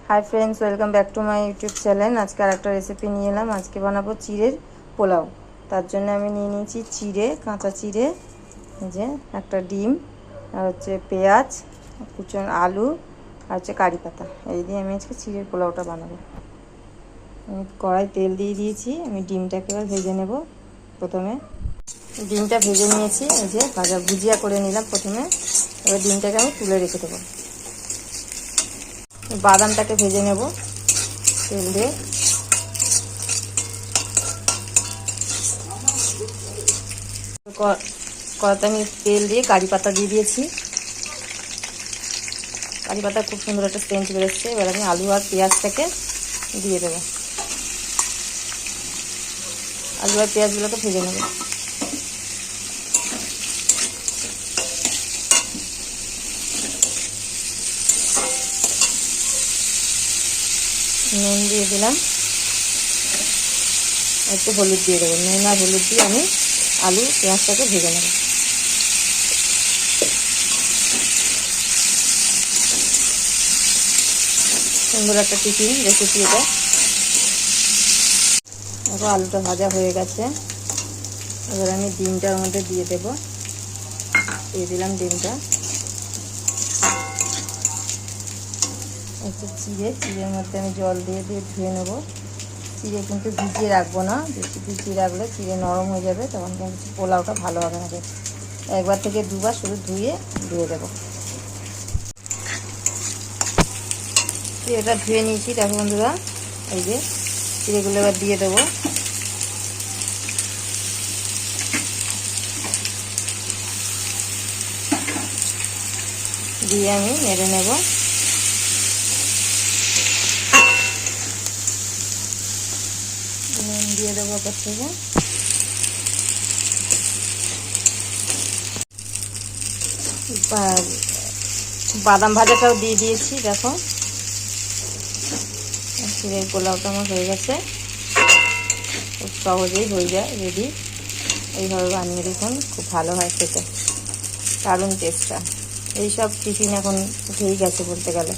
Hi friends, welcome back to my YouTube channel. आज के आरेकटा recipe निये एलाम। आज के बानाबो चिड़ेर पोलाव। तार जोन्नो आमि निये निয়েছি चिड़े, काँचा चिड़े, এই যে একটা ডিম আর হচ্ছে পেঁয়াজ, কুচনো আলু আর হচ্ছে কারি পাতা। এই দিয়ে আমি আজকে চিড়ের পোলাওটা বানাবো। আমি কড়াই তেল দিয়ে দিয়েছি। আমি ডিমটাকে এবার ভেজে নেব। প্রথমে ডিমটা ভেজে নিয়েছি। এই যে ভাজা ভুজিয়া করে নিলাম প্রথমে। এবার ডিমটাকে আমি তুলে রেখে দেবো। বাদামটাকে ভেজে নেব তেল দিয়ে। কড়াতে আমি তেল দিয়ে কারি পাতা দিয়ে দিয়েছি। কারি পাতা খুব সুন্দর একটা সেন্ট বেরোচ্ছে। এবার আমি আলু আর পেঁয়াজটাকে দিয়ে দেবো। আলু আর পেঁয়াজগুলোকে ভেজে নেব। নুন দিয়ে দিলাম, একটু হলুদ দিয়ে দেবো। নুন আর হলুদ দিয়ে আমি আলু পেঁয়াজটাকে ভেজে নেব। সুন্দর একটা টিফিন রেসিপি এটা। এখন আলুটা ভাজা হয়ে গেছে। এবার আমি ডিমটার মধ্যে দিয়ে দেব। দিয়ে দিলাম ডিমটা। হচ্ছে চিড়ের মধ্যে আমি জল দিয়ে ধুয়ে নেব। চিড়ে কিন্তু ভিজিয়ে রাখবো না, বেশি ভিজিয়ে রাখলে চিড়ে নরম হয়ে যাবে, তখন কিন্তু পোলাওটা ভালো হবে না। একবার থেকে দুবার শুধু ধুয়ে দিয়ে দেবো। চিড়েটা ধুয়ে নিয়েছি, দেখো বন্ধুরা। এই যে চিড়েগুলো এবার দিয়ে দেবো। দিয়ে আমি নেড়ে নেব। নুন দিয়ে দেবো ওপর থেকে। বাদাম ভাজাটাও দিয়ে দিয়েছি, দেখো। চিড়ের পোলাওটা আমার হয়ে গেছে। খুব সহজেই হয়ে যায়, রেডি। এইভাবে বানিয়ে দেখুন, খুব ভালো হয় খেতে, দারুণ টেস্টটা। এইসব টিফিন এখন উঠেই গেছে বলতে গেলে।